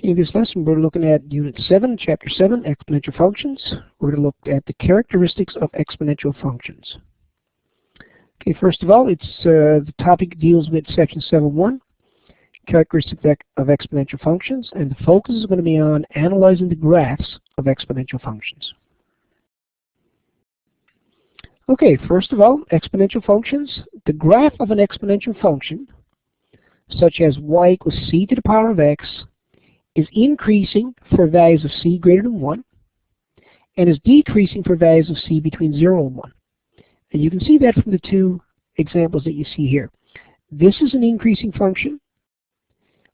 In this lesson, we're looking at Unit 7, Chapter 7, Exponential Functions. We're going to look at the characteristics of exponential functions. Okay, first of all, the topic deals with Section 7.1, characteristics of exponential functions, and the focus is going to be on analyzing the graphs of exponential functions. Okay, first of all, exponential functions. The graph of an exponential function, such as y equals c to the power of x, is increasing for values of c greater than 1 and is decreasing for values of c between 0 and 1. And you can see that from the two examples that you see here. This is an increasing function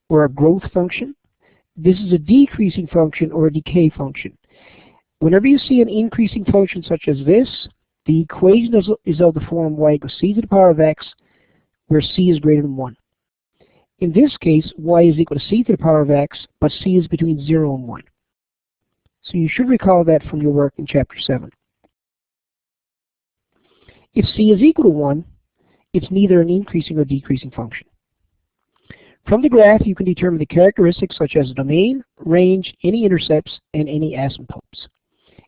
or a growth function. This is a decreasing function or a decay function. Whenever you see an increasing function such as this, the equation is of the form y equals c to the power of x, where c is greater than 1. In this case, y is equal to c to the power of x, but c is between 0 and 1. So you should recall that from your work in Chapter 7. If c is equal to 1, it's neither an increasing or decreasing function. From the graph, you can determine the characteristics such as domain, range, any intercepts, and any asymptotes.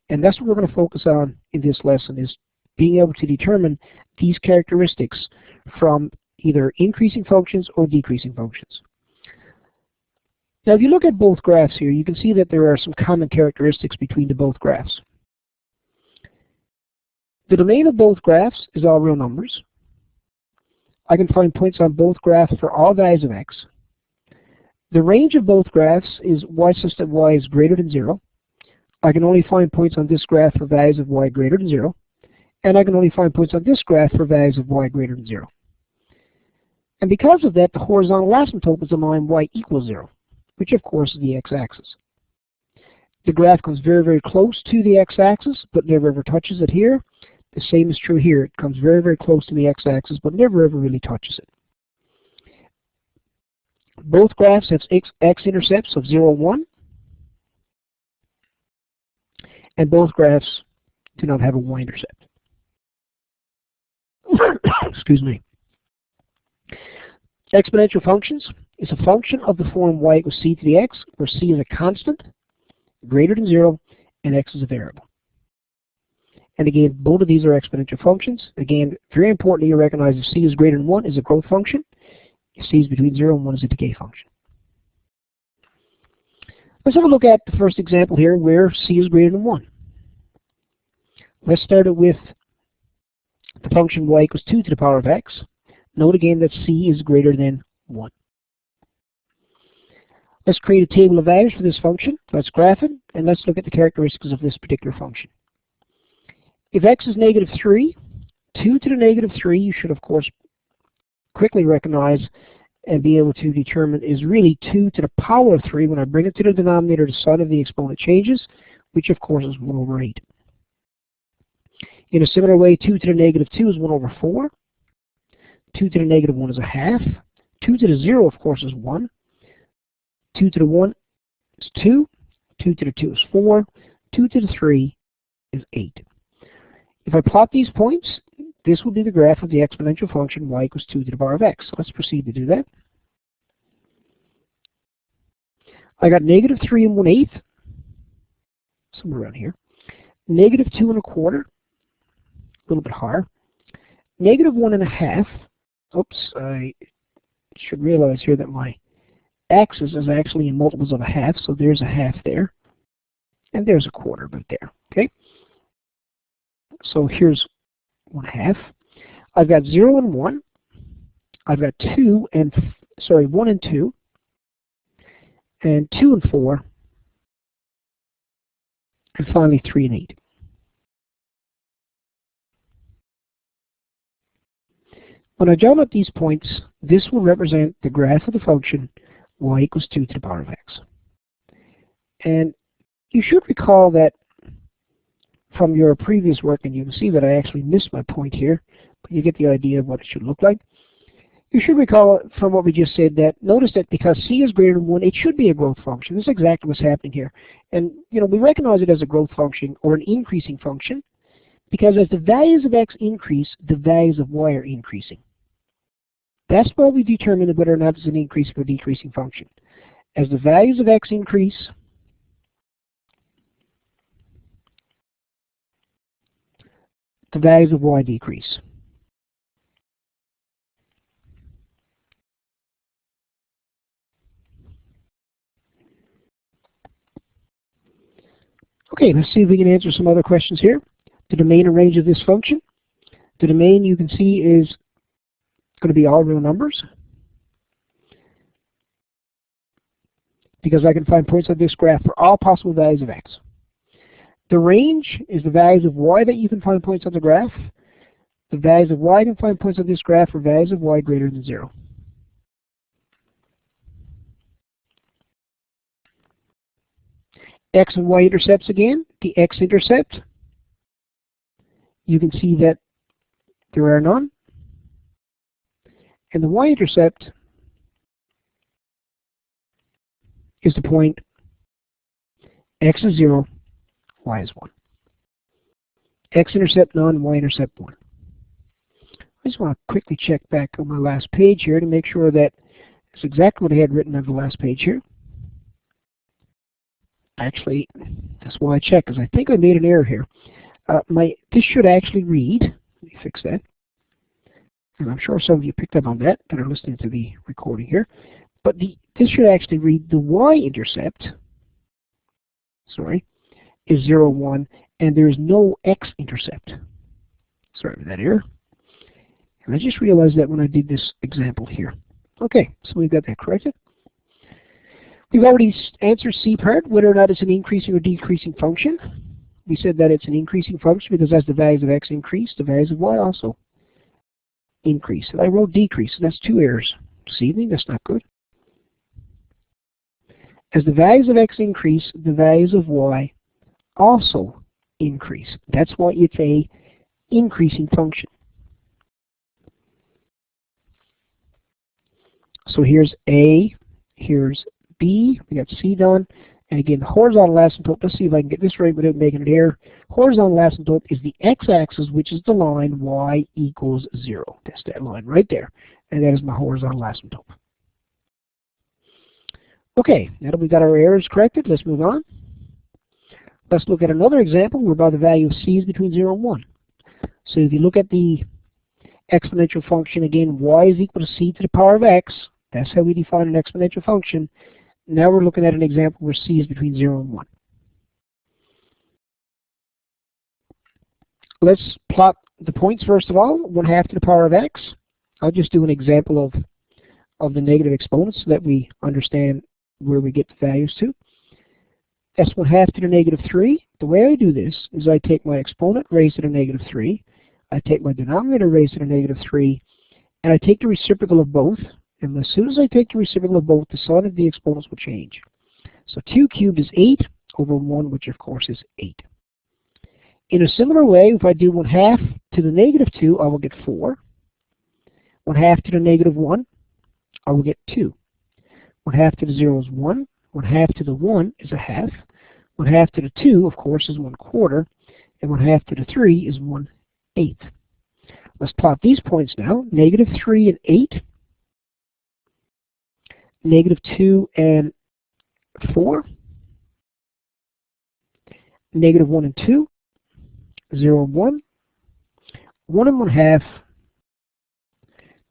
And that's what we're going to focus on in this lesson, is being able to determine these characteristics from either increasing functions or decreasing functions. Now, if you look at both graphs here, you can see that there are some common characteristics between the both graphs. The domain of both graphs is all real numbers. I can find points on both graphs for all values of x. The range of both graphs is y such that y is greater than 0. I can only find points on this graph for values of y greater than 0. And I can only find points on this graph for values of y greater than 0. And because of that, the horizontal asymptote is the line y equals 0, which of course is the x-axis. The graph comes very, very close to the x-axis, but never ever touches it here. The same is true here. It comes very, very close to the x-axis, but never ever really touches it. Both graphs have x-intercepts of 0 and 1, and both graphs do not have a y-intercept. Excuse me. Exponential functions is a function of the form y equals c to the x, where c is a constant, greater than 0, and x is a variable. And again, both of these are exponential functions. Again, very important you recognize if c is greater than 1 is a growth function. If c is between 0 and 1 is a decay function. Let's have a look at the first example here where c is greater than 1. Let's start it with the function y equals 2 to the power of x. Note again that c is greater than 1. Let's create a table of values for this function. Let's graph it, and let's look at the characteristics of this particular function. If x is negative 3, 2 to the negative 3, you should of course quickly recognize and be able to determine is really 2 to the power of 3. When I bring it to the denominator, the sign of the exponent changes, which of course is 1 over 8. In a similar way, 2 to the negative 2 is 1 over 4. 2 to the negative 1 is a half. 2 to the 0, of course, is 1. 2 to the 1 is 2. 2 to the 2 is 4. 2 to the 3 is 8. If I plot these points, this will be the graph of the exponential function y equals 2 to the power of x. So let's proceed to do that. I got negative 3 and 1/8, somewhere around here. Negative 2 1/4, a little bit higher. Negative 1 1/2. Oops, I should realize here that my axis is actually in multiples of a half, so there's a half there. And there's a quarter right there, okay? So here's 1/2. I've got 0 and 1. I've got 1 and 2. And 2 and 4. And finally 3 and 8. When I jot up these points, this will represent the graph of the function y equals 2 to the power of x. And you should recall that from your previous work, and you can see that I actually missed my point here, but you get the idea of what it should look like. You should recall from what we just said that, notice that because c is greater than 1, it should be a growth function. This is exactly what's happening here. And we recognize it as a growth function or an increasing function because as the values of x increase, the values of y are increasing. That's why we determine whether or not it's an increasing or decreasing function. As the values of x increase, the values of y decrease. Okay, let's see if we can answer some other questions here. The domain and range of this function. The domain, you can see, is going to be all real numbers, because I can find points on this graph for all possible values of x. The range is the values of y that you can find points on the graph. The values of y you can find points on this graph are values of y greater than 0. X and y intercepts again. The x-intercept, you can see that there are none. And the y-intercept is the point x is 0, y is 1. X-intercept none, y-intercept 1. I just want to quickly check back on my last page here to make sure that it's exactly what I had written on the last page here. Actually, that's why I checked, because I think I made an error here. This should actually read, let me fix that, and I'm sure some of you picked up on that are listening to the recording here, but this should actually read the y-intercept, is 0, 1, and there is no x-intercept. Sorry for that error. And I just realized that when I did this example here. Okay, so we've got that corrected. We've already answered C part, whether or not it's an increasing or decreasing function. We said that it's an increasing function because as the values of x increase, the values of y also increase. And I wrote decrease, and that's 2 errors this evening. That's not good. As the values of x increase, the values of y also increase. That's why it's a increasing function. So here's A, here's B, we got C done, and again, the horizontal asymptote, let's see if I can get this right without making an error. Horizontal asymptote is the x-axis, which is the line y equals 0. That's that line right there, and that is my horizontal asymptote. Okay, now that we've got our errors corrected, let's move on. Let's look at another example whereby the value of c is between 0 and 1. So if you look at the exponential function, again, y is equal to c to the power of x. That's how we define an exponential function. Now we're looking at an example where c is between 0 and 1. Let's plot the points first of all. 1/2 to the power of x. I'll just do an example of the negative exponents so that we understand where we get the values to. That's 1/2 to the negative 3. The way I do this is I take my exponent raised to the negative 3. I take my denominator raised to the negative 3. And I take the reciprocal of both. And as soon as I take the reciprocal of both, the sign of the exponents will change. So 2 cubed is 8 over 1, which of course is 8. In a similar way, if I do 1/2 to the negative 2, I will get 4. 1/2 to the negative 1, I will get 2. 1/2 to the 0 is 1. 1/2 to the 1 is 1/2. 1/2 to the 2, of course, is 1/4. And 1/2 to the 3 is 1/8. Let's plot these points now. Negative 3 and 8. Negative 2 and 4. Negative 1 and 2. 0 and 1. 1 and 1/2.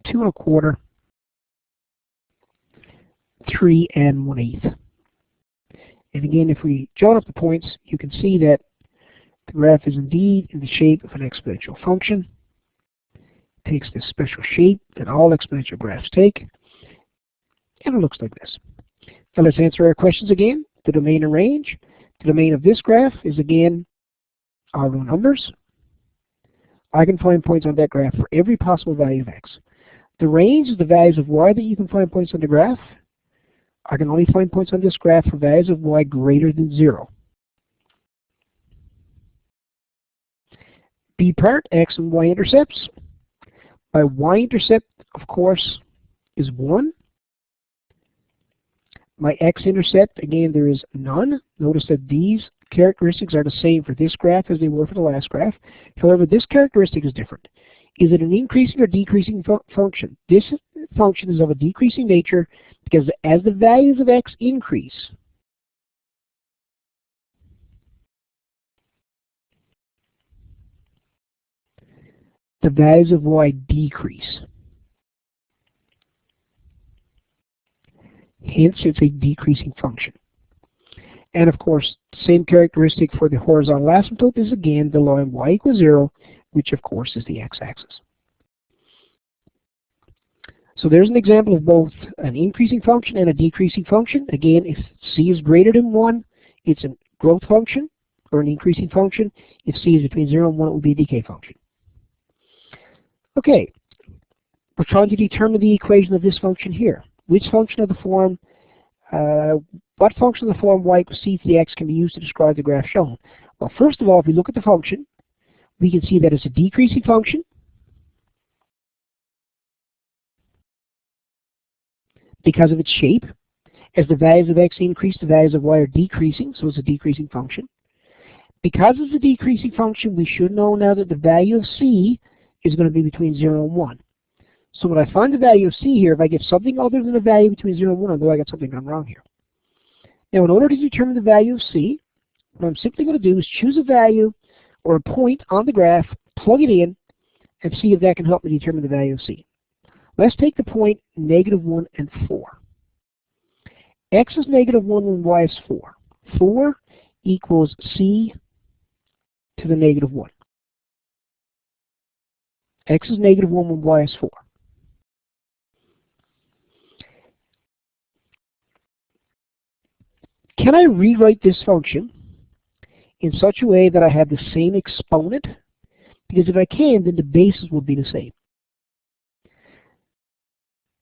2 and 1/4. 3 and 1/8. And again, if we join up the points, you can see that the graph is indeed in the shape of an exponential function. It takes this special shape that all exponential graphs take. And it looks like this. Now let's answer our questions again. The domain and range. The domain of this graph is again our real numbers. I can find points on that graph for every possible value of x. The range is the values of y that you can find points on the graph. I can only find points on this graph for values of y greater than 0. B part, x and y intercepts. My y-intercept, of course, is 1. My x-intercept, again, there is none. Notice that these characteristics are the same for this graph as they were for the last graph. However, this characteristic is different. Is it an increasing or decreasing function? This function is of a decreasing nature Because as the values of x increase, the values of y decrease. Hence, it's a decreasing function. And of course, same characteristic for the horizontal asymptote is again the line y equals 0, which of course is the x-axis. So there's an example of both an increasing function and a decreasing function. Again, if c is greater than 1, it's a growth function or an increasing function. If c is between 0 and 1, it will be a decay function. Okay, we're trying to determine the equation of this function here. Which function of the form, what function of the form y equals c to the x can be used to describe the graph shown? Well, first of all, if we look at the function, we can see that it's a decreasing function because of its shape. As the values of x increase, the values of y are decreasing, so it's a decreasing function. Because it's a decreasing function, we should know now that the value of c is going to be between 0 and 1. So when I find the value of c here, if I get something other than a value between 0 and 1, I know I got something gone wrong here. Now, in order to determine the value of c, what I'm simply going to do is choose a value or a point on the graph, plug it in, and see if that can help me determine the value of c. Let's take the point -1 and 4. X is -1 when y is 4. 4 equals c to the -1. X is -1 when y is 4. Can I rewrite this function in such a way that I have the same exponent? Because if I can, then the bases will be the same.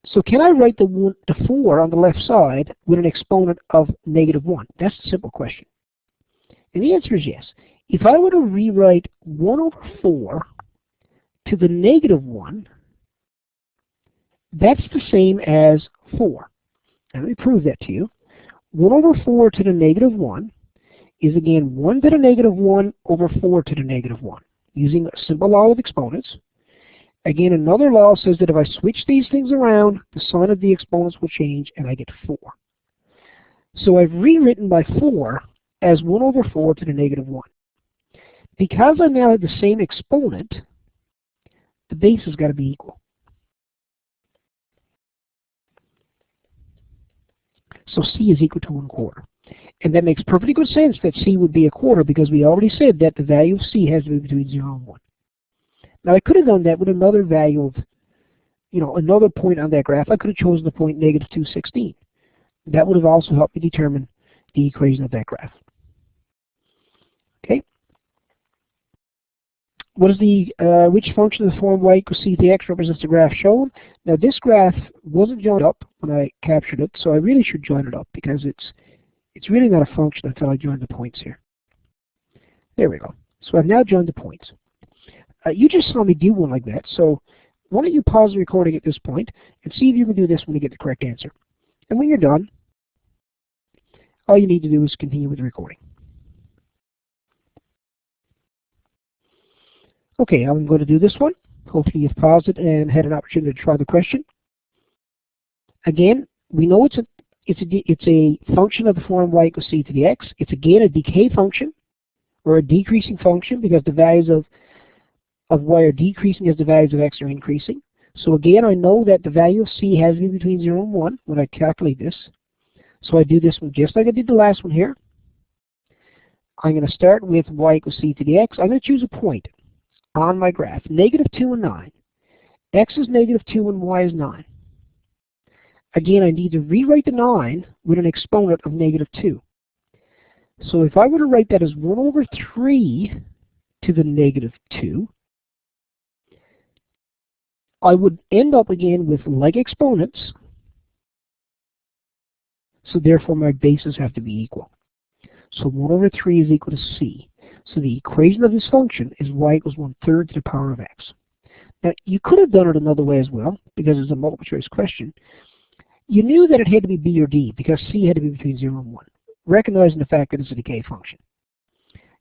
So can I write the 4 on the left side with an exponent of -1? That's a simple question. And the answer is yes. If I were to rewrite 1 over 4 to the -1, that's the same as 4. Now, let me prove that to you. 1 over 4 to the -1 is again 1 to the -1 over 4 to the -1, using a simple law of exponents. Again, another law says that if I switch these things around, the sign of the exponents will change and I get 4. So I've rewritten by 4 as 1 over 4 to the -1. Because I now have the same exponent, the base has got to be equal. So c is equal to 1/4. And that makes perfectly good sense that c would be 1/4 because we already said that the value of c has to be between 0 and 1. Now I could have done that with another value of, another point on that graph. I could have chosen the point -216. That would have also helped me determine the equation of that graph. Okay. What is which function of the form y equals c to the x represents the graph shown? Now this graph wasn't joined up when I captured it, so I really should join it up because it's really not a function until I join the points here. There we go. So I've now joined the points. You just saw me do one like that, so why don't you pause the recording at this point and see if you can do this when you get the correct answer. And when you're done, all you need to do is continue with the recording. Okay, I'm going to do this one. Hopefully you've paused it and had an opportunity to try the question. Again, we know it's a function of the form y equals c to the x. It's again a decay function or a decreasing function because the values of y are decreasing as the values of x are increasing. So again, I know that the value of c has to be between 0 and 1 when I calculate this. So I do this one just like I did the last one here. I'm going to start with y equals c to the x. I'm going to choose a point on my graph, -2 and 9. X is -2 and y is 9. Again, I need to rewrite the 9 with an exponent of -2. So if I were to write that as 1 over 3 to the -2, I would end up again with like exponents, so therefore my bases have to be equal. So 1 over 3 is equal to c. So the equation of this function is y equals 1/3 to the power of x. Now you could have done it another way as well, because it's a multiple choice question. You knew that it had to be b or d, because c had to be between 0 and 1, recognizing the fact that it's a decay function.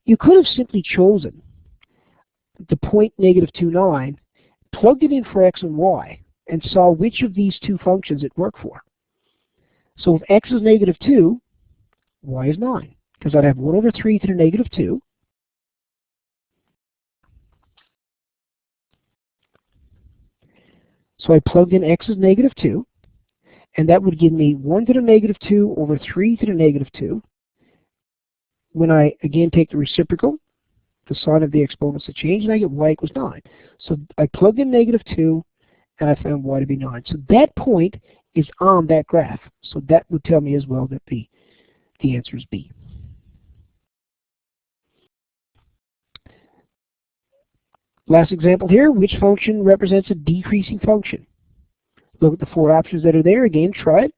You could have simply chosen the point -2,9, plugged it in for x and y, and saw which of these two functions it worked for. So if x is negative 2, y is 9, because I'd have 1 over 3 to the negative 2. So I plugged in x is negative 2, and that would give me 1 to the negative 2 over 3 to the negative 2. When I, again, take the reciprocal, the sign of the exponents to change, and I get y equals 9. So I plugged in negative 2, and I found y to be 9. So that point is on that graph. So that would tell me as well that the answer is B. Last example here, which function represents a decreasing function? Look at the 4 options that are there. Again, try it.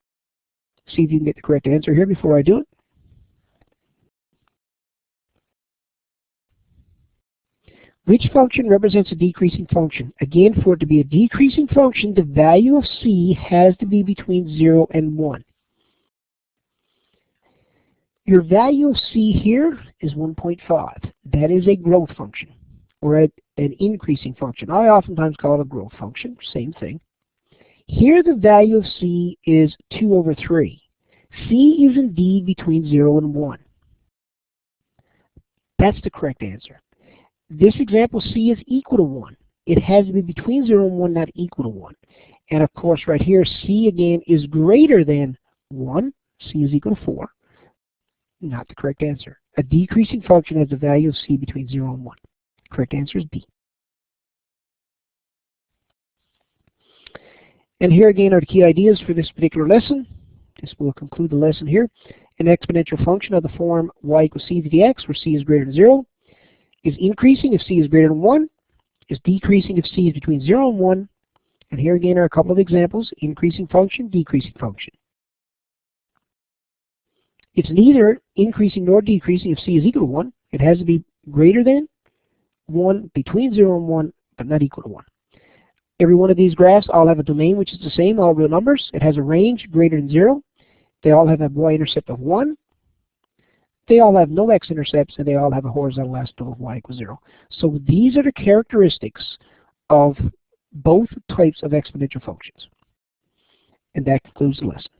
See if you can get the correct answer here before I do it. Which function represents a decreasing function? Again, for it to be a decreasing function, the value of c has to be between 0 and 1. Your value of c here is 1.5. That is a growth function, or an increasing function. I oftentimes call it a growth function, same thing. Here the value of c is 2 over 3. c is indeed between 0 and 1. That's the correct answer. This example, c is equal to 1. It has to be between 0 and 1, not equal to 1. And of course, right here, c again is greater than 1. c is equal to 4. Not the correct answer. A decreasing function has a value of c between 0 and 1. Correct answer is B. And here again are the key ideas for this particular lesson. This will conclude the lesson here. An exponential function of the form y equals c to the x, where c is greater than 0, is increasing if c is greater than 1, is decreasing if c is between 0 and 1, and here again are a couple of examples: increasing function, decreasing function. It's neither increasing nor decreasing if c is equal to 1. It has to be greater than 1, between 0 and 1, but not equal to 1. Every one of these graphs all have a domain which is the same, all real numbers. It has a range greater than 0. They all have a y-intercept of 1. They all have no x-intercepts, and they all have a horizontal asymptote of y equals 0. So these are the characteristics of both types of exponential functions. And that concludes the lesson.